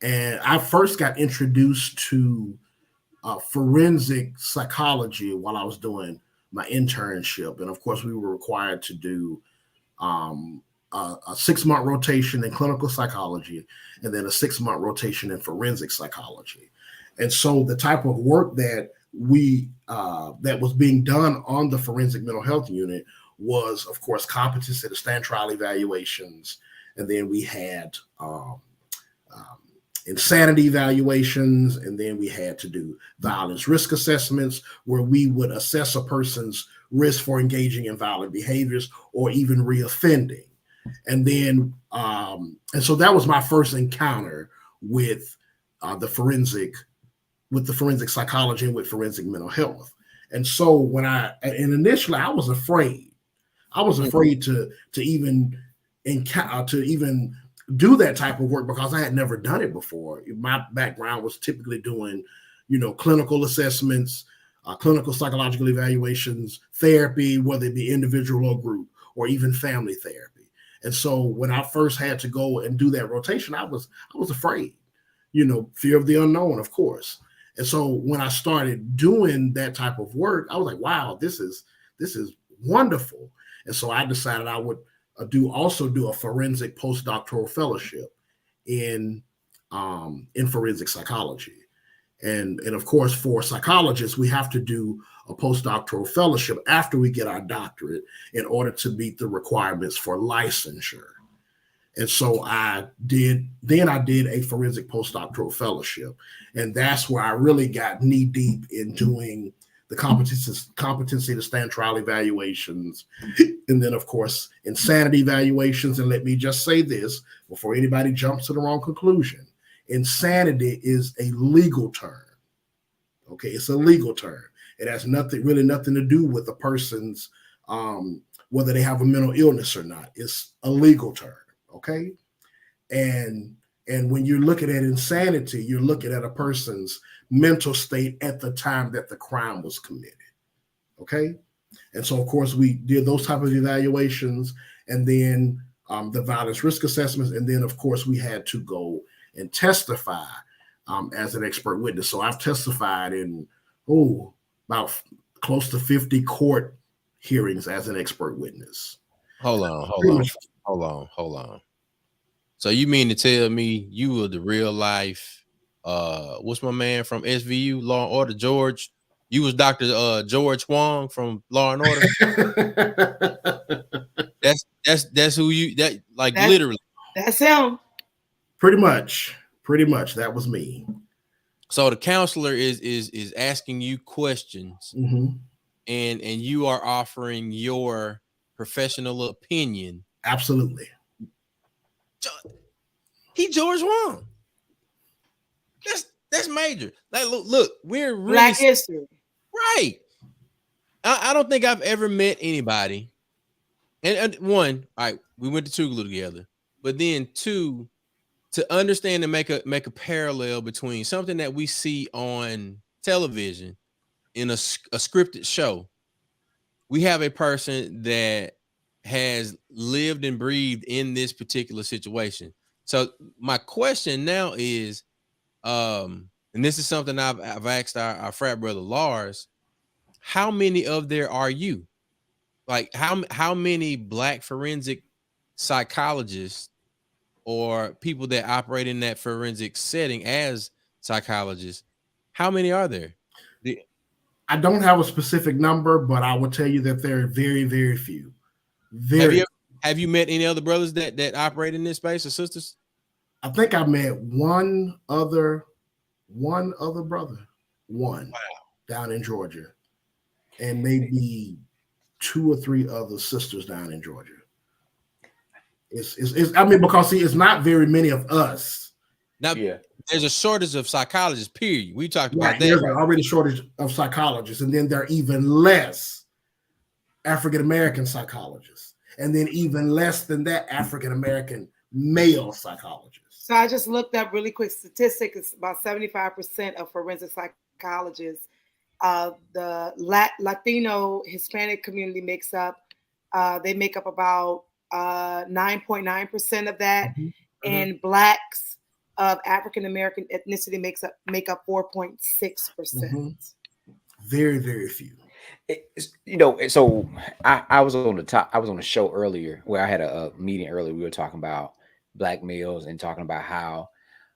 and I first got introduced to forensic psychology while I was doing my internship. And of course, we were required to do a 6-month rotation in clinical psychology and then a 6-month rotation in forensic psychology. And so the type of work that that was being done on the forensic mental health unit was, of course, competency to stand trial evaluations. And then we had insanity evaluations, and then we had to do violence risk assessments, where we would assess a person's risk for engaging in violent behaviors or even reoffending. And then, and so that was my first encounter with the forensic psychology and with forensic mental health. And so initially I was afraid. I was afraid to even do that type of work, because I had never done it before. My background was typically doing, clinical assessments, clinical psychological evaluations, therapy, whether it be individual or group, or even family therapy. And so when I first had to go and do that rotation, I was afraid, fear of the unknown, of course. And so when I started doing that type of work, I was like, wow, this is wonderful. And so I decided I would also do a forensic postdoctoral fellowship in forensic psychology. And of course, for psychologists, we have to do a postdoctoral fellowship after we get our doctorate in order to meet the requirements for licensure. And so I did a forensic postdoctoral fellowship. And that's where I really got knee deep in doing the competency to stand trial evaluations. And then, of course, insanity evaluations. And let me just say this before anybody jumps to the wrong conclusion. Insanity is a legal term. Okay, it's a legal term. It has nothing to do with a person's, whether they have a mental illness or not. It's a legal term. Okay. And And when you're looking at insanity, you're looking at a person's mental state at the time that the crime was committed. Okay. And so, of course, we did those type of evaluations, and then the violence risk assessments. And then, of course, we had to go and testify as an expert witness. So I've testified in, about close to 50 court hearings as an expert witness. Hold on. So you mean to tell me you were the real life, what's my man from SVU, Law and Order, George? You was Dr. George Huang from Law and Order. That's who you, literally. That's him. Pretty much. That was me. So the counselor is asking you questions, mm-hmm. and you are offering your professional opinion. Absolutely. He George Huang. That's major. Like, look, we're really Black history. Right. I don't think I've ever met anybody. And one, all right, we went to Tougaloo together, but then two, to understand and make a parallel between something that we see on television in a scripted show. We have a person that has lived and breathed in this particular situation. So my question now is, and this is something I've asked our frat brother Lars, how many of there are you? Like how many Black forensic psychologists or people that operate in that forensic setting as psychologists, how many are there? I don't have a specific number, but I will tell you that there are very, very few. Have you met any other brothers that operate in this space or sisters? I think I met one other brother, down in Georgia, and maybe 2 or 3 other sisters down in Georgia. Because it's not very many of us. Now, there's a shortage of psychologists, period. We talked about that. There's already a shortage of psychologists, and then there are even less African-American psychologists, and then even less than that African-American male psychologists. So I just looked up really quick statistic. It's about 75% of forensic psychologists. The Latino Hispanic community makes up about 9.9% of that, mm-hmm. and Blacks of African American ethnicity make up 4.6%. Mm-hmm. Very, very few. So I was on the show earlier where I had a meeting earlier. We were talking about Black males and talking about how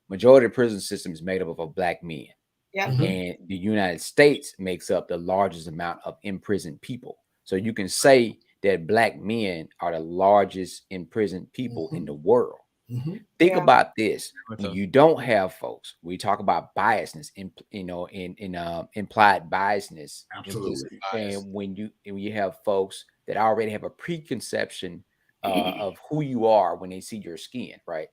majority of the prison system is made up of Black men. Yeah. Mm-hmm. And the United States makes up the largest amount of imprisoned people. So you can say that Black men are the largest imprisoned people mm-hmm. in the world. Mm-hmm. Think about this. When you don't have folks, we talk about biasness, in implied biasness. Absolutely. And when you have folks that already have a preconception of who you are when they see your skin, right?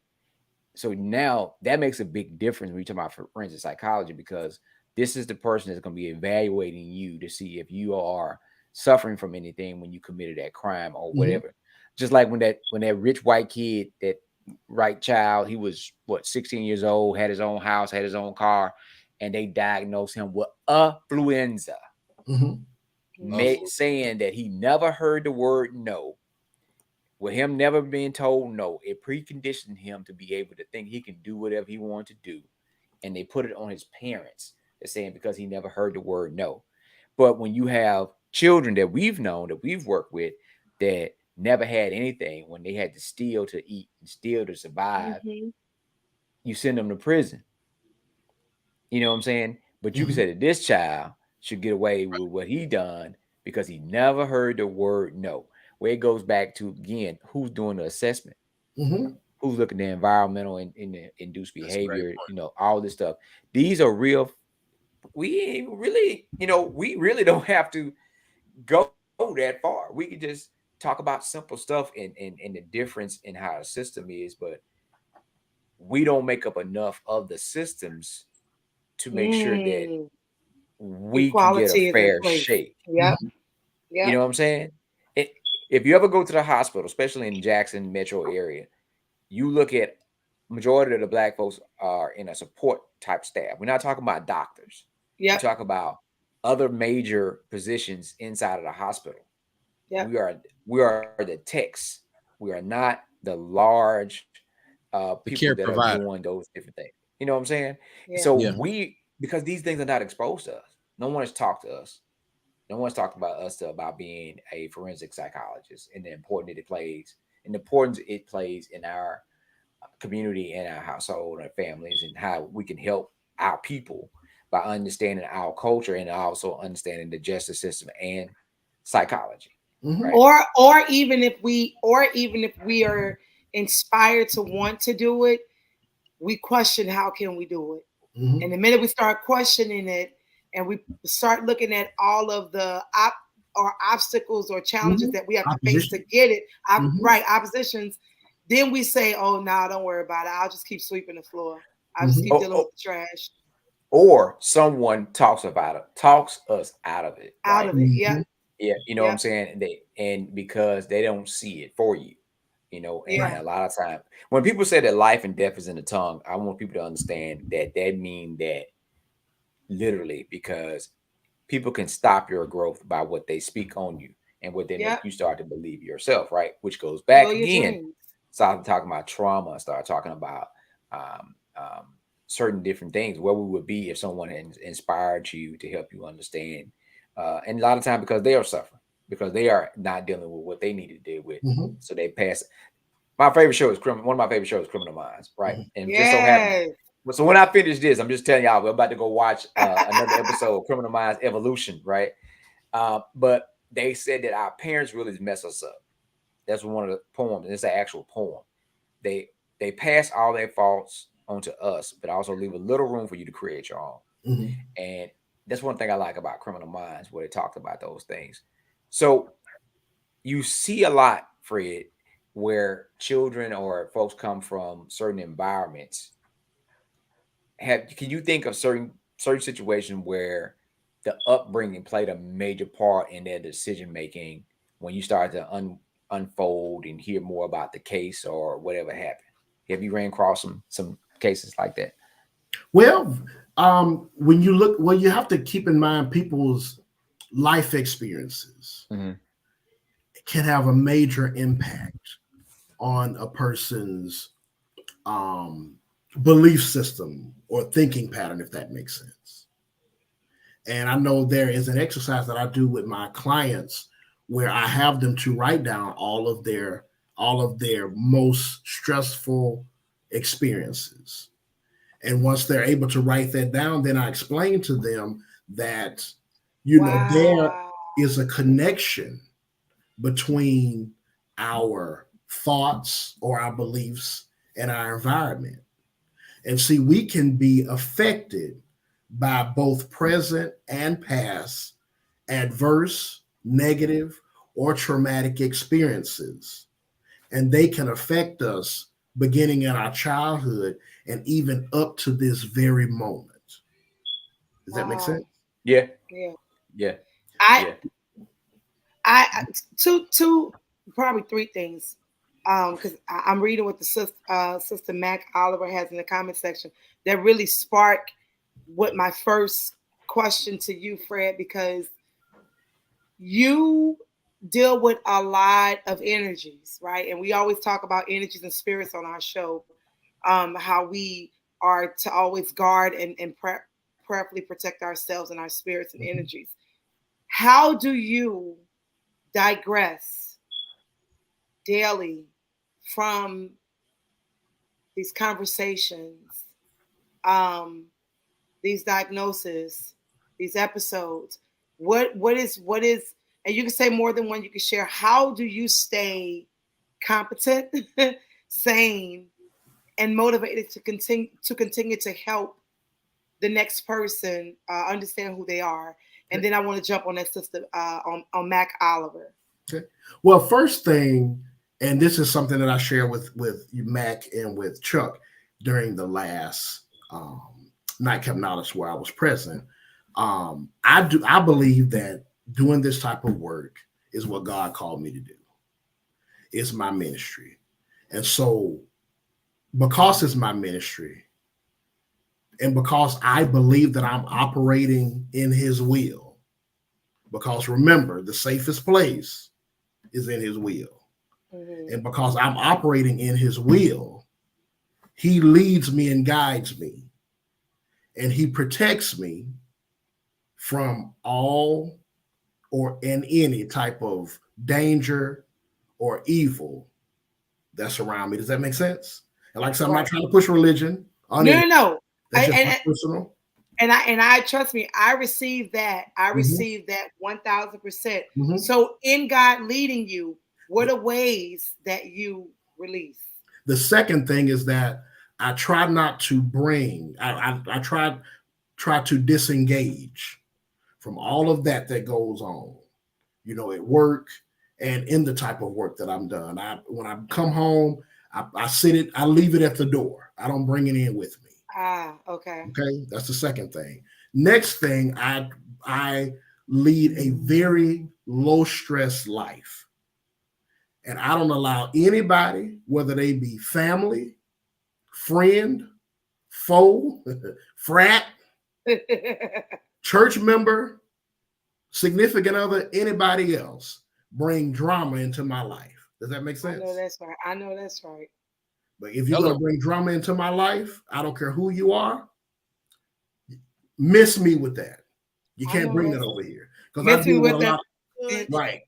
So now that makes a big difference when you talk about forensic psychology, because this is the person that's going to be evaluating you to see if you are suffering from anything when you committed that crime or whatever. Mm-hmm. Just like when that rich white kid, that right child, he was 16 years old, had his own house, had his own car, and they diagnosed him with affluenza, mm-hmm. saying that he never heard the word no. With him never being told no, it preconditioned him to be able to think he can do whatever he wanted to do. And they put it on his parents. They're saying because he never heard the word no. But when you have children that we've known, that we've worked with, that never had anything, when they had to steal to eat and steal to survive, mm-hmm. you send them to prison. You know what I'm saying? But you can say that this child should get away with what he done because he never heard the word no. Where it goes back to, again, who's doing the assessment, mm-hmm. who's looking at environmental and induced behavior, all this stuff. These are real. We really don't have to go that far. We can just talk about simple stuff and the difference in how a system is, but we don't make up enough of the systems to make sure that we Equality can get a fair shake. Yep. You know what I'm saying? If you ever go to the hospital, especially in Jackson metro area, you look at majority of the Black folks are in a support type staff. We're not talking about doctors. Yeah. We talk about other major positions inside of the hospital. Yeah. We are the techs. We are not the large people that provider. Are doing those different things. You know what I'm saying? Yeah. So because these things are not exposed to us. No one has talked to us. No one's talked about us about being a forensic psychologist and the importance it plays in our community and our household and our families, and how we can help our people by understanding our culture and also understanding the justice system and psychology. Mm-hmm. Right? Or even if we are inspired to want to do it, we question how can we do it. Mm-hmm. And the minute we start questioning it and we start looking at all of the obstacles or challenges that we have to face to get it, oppositions, then we say, oh, no, don't worry about it. I'll just keep sweeping the floor. I'll just keep dealing with the trash. Or someone talks us out of it. Out of it, yeah. Yeah, you know what I'm saying? And because they don't see it for you, you know, and a lot of times when people say that life and death is in the tongue, I want people to understand that means that literally, because people can stop your growth by what they speak on you and what they make you start to believe yourself, right? Which goes back again. Start talking about trauma, start talking about certain different things, where we would be if someone had inspired you to help you understand. And a lot of times because they are suffering, because they are not dealing with what they need to deal with. Mm-hmm. So they pass. My favorite show is one of my favorite shows is Criminal Minds, right? And just so happens. So when I finish this, I'm just telling y'all, we're about to go watch another episode of Criminal Minds Evolution, right? But they said that our parents really mess us up. That's one of the poems, and it's an actual poem. They pass all their faults onto us, but also leave a little room for you to create your own. Mm-hmm. And that's one thing I like about Criminal Minds, where they talked about those things. So you see a lot, Fred, where children or folks come from certain environments. Can you think of certain situations where the upbringing played a major part in their decision making when you start to unfold and hear more about the case or whatever happened? Have you ran across some cases like that? Well, when you look, you have to keep in mind people's life experiences can have a major impact on a person's belief system or thinking pattern, if that makes sense. And I know there is an exercise that I do with my clients where I have them to write down all of their most stressful experiences. And once they're able to write that down, then I explain to them that, know, there is a connection between our thoughts or our beliefs and our environment. And see, we can be affected by both present and past adverse, negative, or traumatic experiences. And they can affect us beginning in our childhood and even up to this very moment. Does that make sense? Yeah. I two probably three things. Because I'm reading what the Sister Mac Oliver has in the comment section that really sparked what my first question to you, Fred, because you deal with a lot of energies, right? And we always talk about energies and spirits on our show, how we are to always guard and prayerfully protect ourselves and our spirits and energies. How do you digress daily from these conversations, these diagnoses, these episodes? What is, and you can say more than one, you can share. How do you stay competent, sane, and motivated to continue to help the next person understand who they are? And then I want to jump on that sister on Mac Oliver. Okay. Well, first thing, and this is something that I share with Mac and with Chuck during the last Nightcap Knowledge where I was present. I believe that doing this type of work is what God called me to do. It's my ministry. And so because it's my ministry and because I believe that I'm operating in his will, because remember, the safest place is in his will. And because I'm operating in his will, he leads me and guides me, and he protects me from all or in any type of danger or evil that's around me. Does that make sense? And like I said, I'm not trying to push religion on it. No. That's just personal. And I trust me, I received that. I received that 1000%. So in God leading you, what are ways that you release? The second thing is that I try not to bring, I try to disengage from all of that goes on, at work and in the type of work that I'm done. When I come home, I leave it at the door. I don't bring it in with me. Okay. Okay, that's the second thing. Next thing, I lead a very low stress life. And I don't allow anybody, whether they be family, friend, foe, frat, church member, significant other, anybody else, bring drama into my life. Does that make sense? I know that's right. But if you're going to bring drama into my life, I don't care who you are, miss me with that. You can't bring that over here. Because I deal with a lot of, right.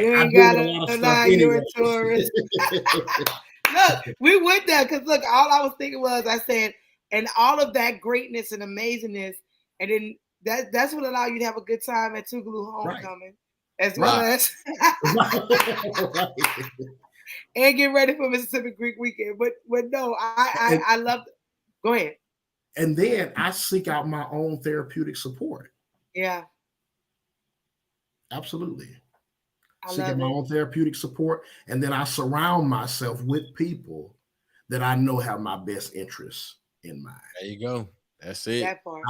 You ain't got to lie, you're a tourist. Look, we went there because look, all I was thinking was, I said, and all of that greatness and amazingness, and then that's what allowed you to have a good time at Tougaloo Homecoming, as well as and get ready for Mississippi Greek Weekend. But no, I love it. Go ahead. And then I seek out my own therapeutic support. Yeah. Absolutely. Seeking my own therapeutic support. And then I surround myself with people that I know have my best interests in mind. There you go. That's it. That part.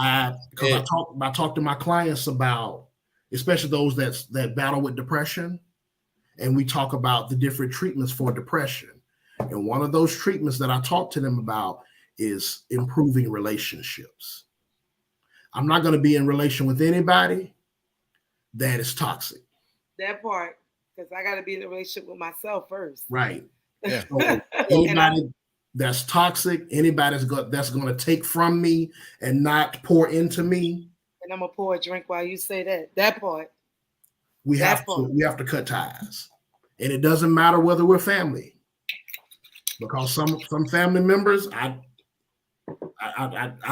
Because I talk to my clients about, especially those that battle with depression, and we talk about the different treatments for depression. And one of those treatments that I talk to them about is improving relationships. I'm not going to be in relation with anybody that is toxic. That part, because I got to be in a relationship with myself first. Right. Yeah. So anybody that's toxic, anybody that's going to take from me and not pour into me. And I'm going to pour a drink while you say that. That part. We have to cut ties. And it doesn't matter whether we're family. Because some family members, I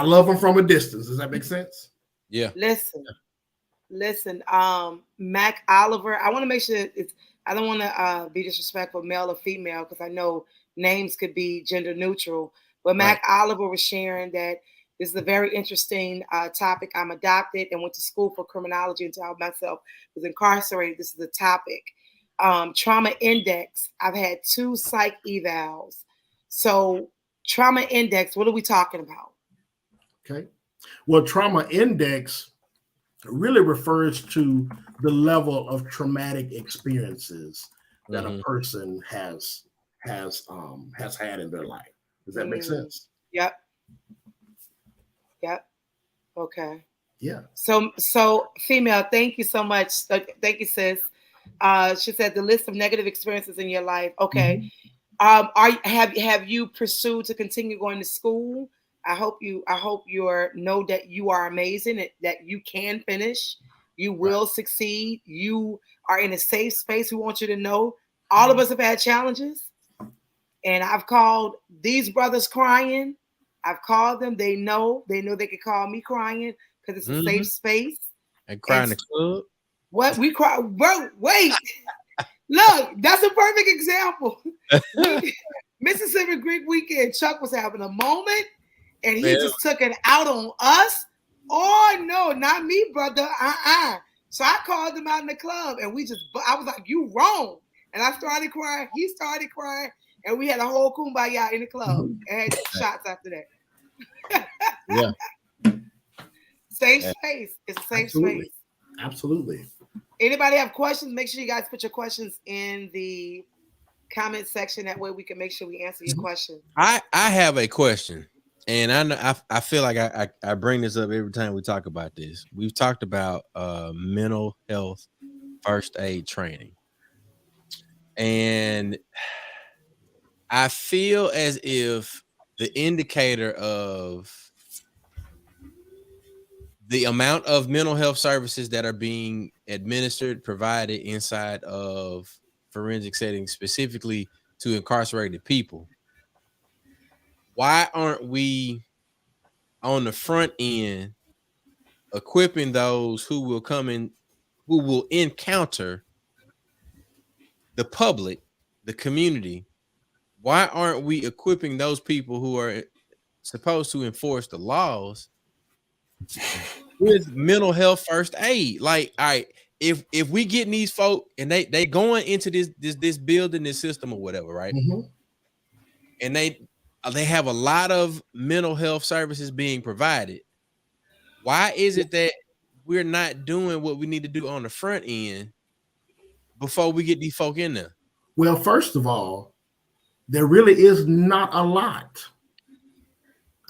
love them from a distance. Does that make sense? Yeah. Listen, Mac Oliver, I want to make sure I don't want to be disrespectful, male or female, because I know names could be gender neutral. But Mac Oliver was sharing that this is a very interesting topic. I'm adopted and went to school for criminology until I myself was incarcerated. This is the topic. Trauma index. I've had 2 psych evals. So trauma index, what are we talking about? Okay. Well, trauma index really refers to the level of traumatic experiences that a person has had in their life. Does that make sense? Yep. Okay. Yeah. So female, thank you so much. Thank you, sis. She said the list of negative experiences in your life. Okay. Have you pursued to continue going to school? I hope you know that you are amazing, that you can finish, you will succeed. You are in a safe space. We want you to know all of us have had challenges, and I've called these brothers crying. I've called them. They know they can call me crying because it's a safe space. And cry in the club. What we cry? Bro, wait. Look, that's a perfect example. Mississippi Greek Weekend, Chuck was having a moment, and he just took it out on us. Oh no, not me, brother. So I called him out in the club, and I was like, "You wrong," and I started crying. He started crying, and we had a whole kumbaya in the club and had shots after that. Yeah. Safe space. It's a safe space. Absolutely. Anybody have questions? Make sure you guys put your questions in the comment section. That way we can make sure we answer your question. I have a question, and I feel like I bring this up every time we talk about this. We've talked about mental health first aid training, and I feel as if the indicator of the amount of mental health services that are being administered, provided inside of forensic settings, specifically to incarcerated people. Why aren't we on the front end equipping those who will come in, who will encounter the public, the community? Why aren't we equipping those people who are supposed to enforce the laws with mental health first aid? Like, all right, if we getting these folk and they going into this building, this system or whatever, right? Mm-hmm. And they have a lot of mental health services being provided. Why is it that we're not doing what we need to do on the front end before we get these folk in there? Well, first of all, there really is not a lot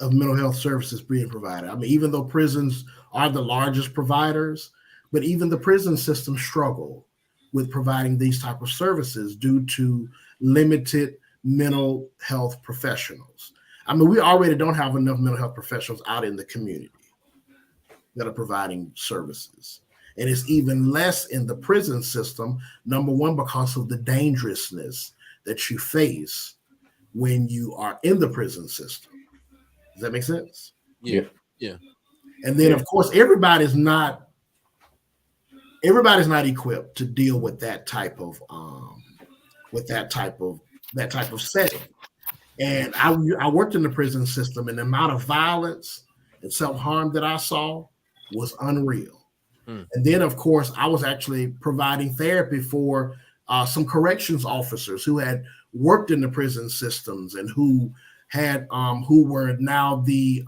of mental health services being provided. I mean, even though prisons are the largest providers, but even the prison system struggle with providing these type of services due to limited mental health professionals. I mean, we already don't have enough mental health professionals out in the community that are providing services. And it's even less in the prison system, number one, because of the dangerousness that you face when you are in the prison system. Does that make sense? Yeah. And then, of course, everybody's not equipped to deal with that type of setting. And I worked in the prison system, and the amount of violence and self-harm that I saw was unreal. And then, of course, I was actually providing therapy for some corrections officers who had worked in the prison systems and who were now the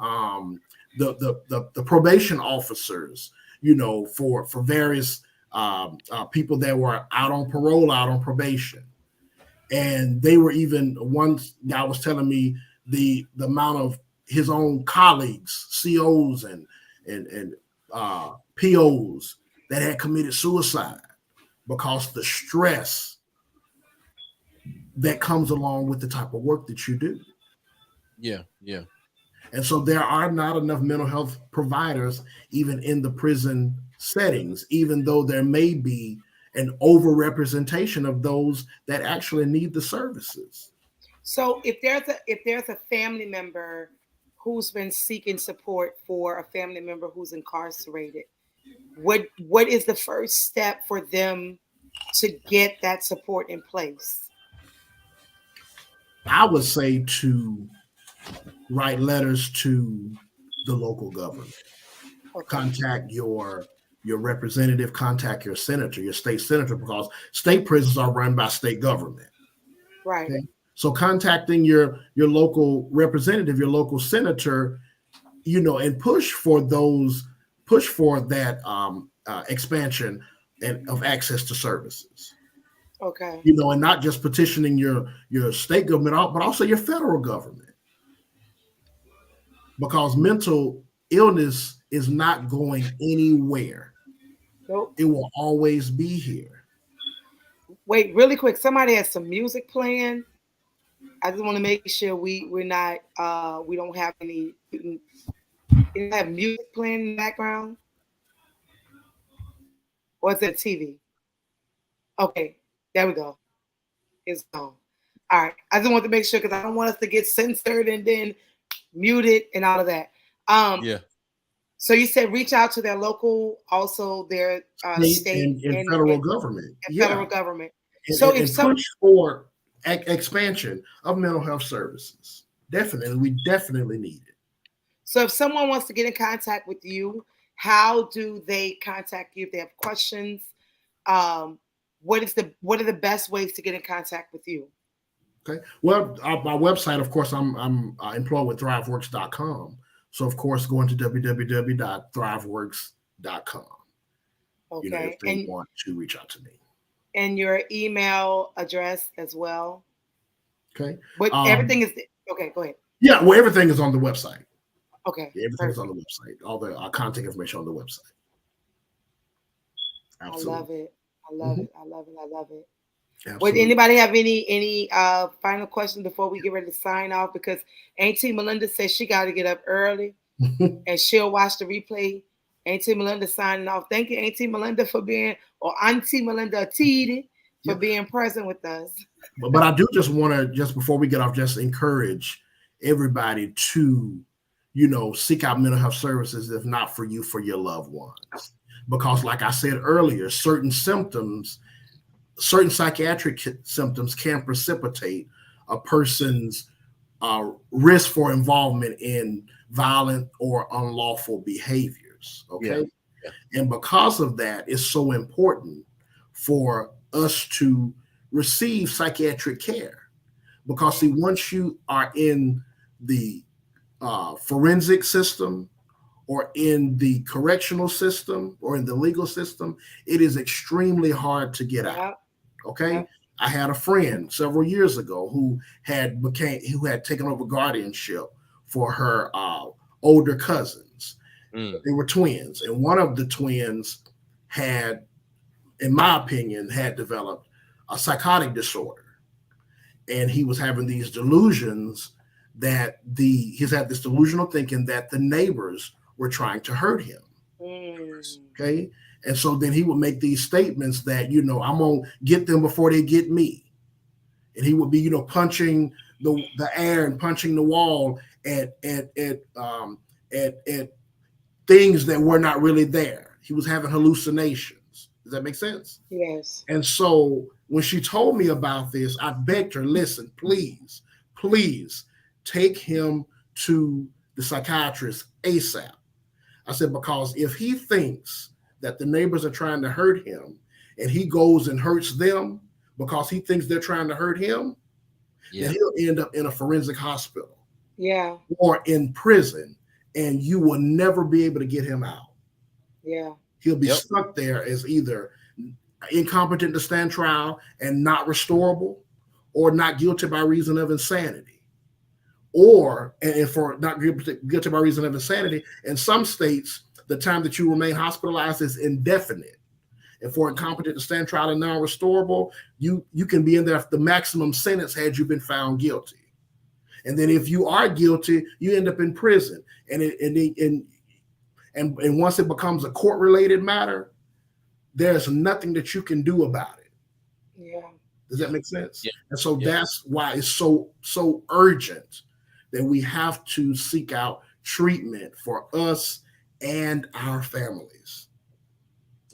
probation officers, you know, for various people that were out on parole, out on probation. And they were even, one guy was telling me the amount of his own colleagues, COs and POs that had committed suicide because the stress that comes along with the type of work that you do. Yeah. And so there are not enough mental health providers even in the prison settings, even though there may be an overrepresentation of those that actually need the services. So if there's a family member who's been seeking support for a family member who's incarcerated, what is the first step for them to get that support in place? I would say to write letters to the local government. Okay. Contact your representative, contact your senator, your state senator, because state prisons are run by state government. Right. Okay? So contacting your local representative, your local senator, you know, and push for that expansion and of access to services. Okay. You know, and not just petitioning your state government, but also your federal government. Because mental illness is not going anywhere. Nope. It will always be here. Wait, really quick. Somebody has some music playing. I just want to make sure we don't have any. You have music playing in the background, or is it TV? Okay, there we go. It's gone. All right. I just want to make sure because I don't want us to get censored and then muted and all of that. Yeah. So you said reach out to their local, also their state and federal government. And federal government. And, so if push for expansion of mental health services. Definitely, we definitely need it. So if someone wants to get in contact with you, how do they contact you if they have questions? What are the best ways to get in contact with you? Okay. Well, my website, of course, I'm employed with thriveworks.com. So, of course, going to www.thriveworks.com. Okay. You know, if they want to reach out to me. and your email address as well. Okay. But everything is okay. Go ahead. Yeah, well, everything is on the website. Okay. Yeah, everything is on the website. All the contact information on the website. Absolutely. I love it. I love it. I love it. I love it. Absolutely. Would anybody have any final questions before we get ready to sign off? Because Auntie Melinda says she got to get up early and she'll watch the replay. Auntie Melinda signing off. Thank you, Auntie Melinda, for being, or Auntie Melinda Teedy for being present with us. But I do just want to, just before we get off, just encourage everybody to, seek out mental health services, if not for you, for your loved ones. Because like I said earlier, certain psychiatric symptoms can precipitate a person's risk for involvement in violent or unlawful behaviors. Okay. Yeah. And because of that, it's so important for us to receive psychiatric care. Because see, once you are in the forensic system or in the correctional system or in the legal system, it is extremely hard to get out. Okay. Yep. I had a friend several years ago who had taken over guardianship for her older cousins. They were twins, and one of the twins had, in my opinion, had developed a psychotic disorder, and he was having these delusions that he's had this delusional thinking that the neighbors were trying to hurt him. Okay. And so then he would make these statements that, I'm going to get them before they get me. And he would be, punching the air and punching the wall at things that were not really there. He was having hallucinations. Does that make sense? Yes. And so when she told me about this, I begged her, listen, please take him to the psychiatrist ASAP. I said, because if he thinks that the neighbors are trying to hurt him and he goes and hurts them because he thinks they're trying to hurt him, then he'll end up in a forensic hospital or in prison, and you will never be able to get him out. Yeah. He'll be stuck there as either incompetent to stand trial and not restorable, or not guilty by reason of insanity. Or, and for not guilty by reason of insanity, in some states, the time that you remain hospitalized is indefinite. And for incompetent to stand trial and non-restorable, you can be in there for the maximum sentence had you been found guilty. And then if you are guilty, you end up in prison. And once it becomes a court-related matter, there's nothing that you can do about it. Yeah. Does that make sense? Yeah. And so that's why it's so urgent that we have to seek out treatment for us and our families.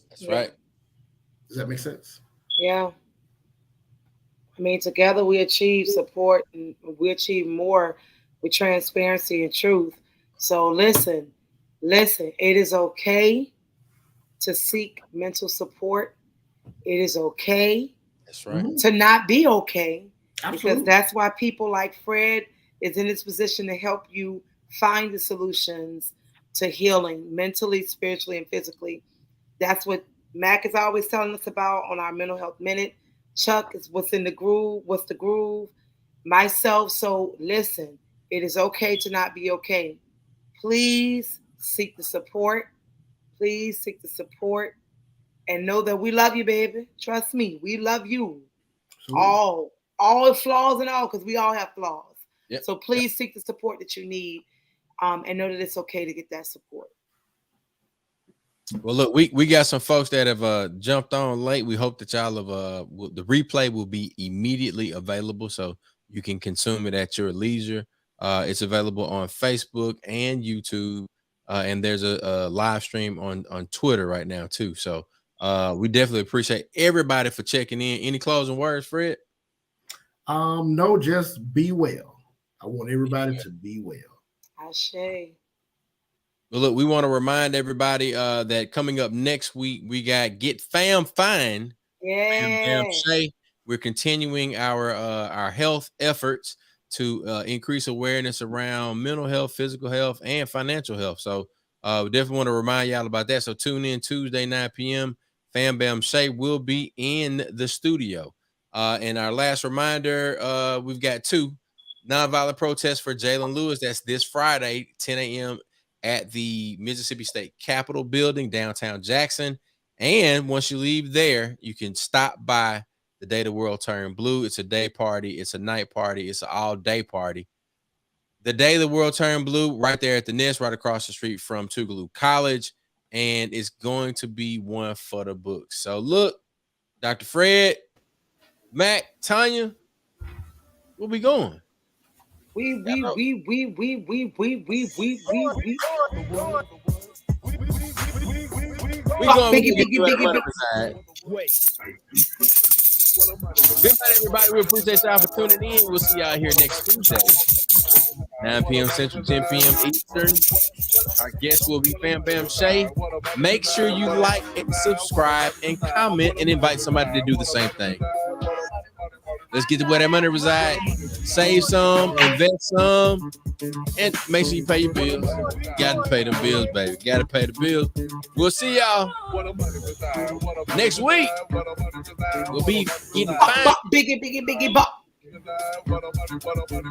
That's right. Does that make sense? Yeah. I mean, together we achieve support and we achieve more with transparency and truth. So listen, it is okay to seek mental support. It is okay. That's right. To not be okay. Absolutely. Because that's why people like Fred is in this position to help you find the solutions to healing mentally, spiritually, and physically. That's what Mac is always telling us about on our Mental Health Minute. Chuck is what's the groove, myself. So listen, it is okay to not be okay. Please seek the support. And know that we love you, baby. Trust me, we love you. Absolutely. All flaws and all, because we all have flaws. Yep. So please seek the support that you need, and know that it's okay to get that support. Well, look, we got some folks that have jumped on late. We hope that y'all have the replay will be immediately available, so you can consume it at your leisure. It's available on Facebook and YouTube, and there's a live stream on Twitter right now too. So we definitely appreciate everybody for checking in. Any closing words, Fred? No, just be well. I want everybody to be well. Ashe. Well, look, we want to remind everybody that coming up next week, we got Get Fam Fine. Yeah. We're continuing our health efforts to increase awareness around mental health, physical health, and financial health. So we definitely want to remind y'all about that. So tune in Tuesday, 9 p.m. Fam Bam Shay will be in the studio. And our last reminder, we've got 2 nonviolent protests for Jalen Lewis. That's this Friday, 10 a.m. at the Mississippi State Capitol building, downtown Jackson. And once you leave there, you can stop by the day the world turned blue. It's a day party. It's a night party. It's an all-day party. The day the world turned blue, right there at the Nest, right across the street from Tougaloo College. And it's going to be one for the books. So look, Dr. Fred, Mac, Tanya, where we going? We going Good night, everybody. We appreciate y'all for tuning in. We'll see y'all here next Tuesday, 9 p.m. Central, 10 p.m. Eastern. Our guest will be Fam Bam Shay. Make sure you like and subscribe and comment and invite somebody to do the same thing. Let's get to where that money resides. Save some, invest some, and make sure you pay your bills. Got to pay them bills, baby. Got to pay the bills. We'll see y'all next week. We'll be getting fine. Biggie, bop.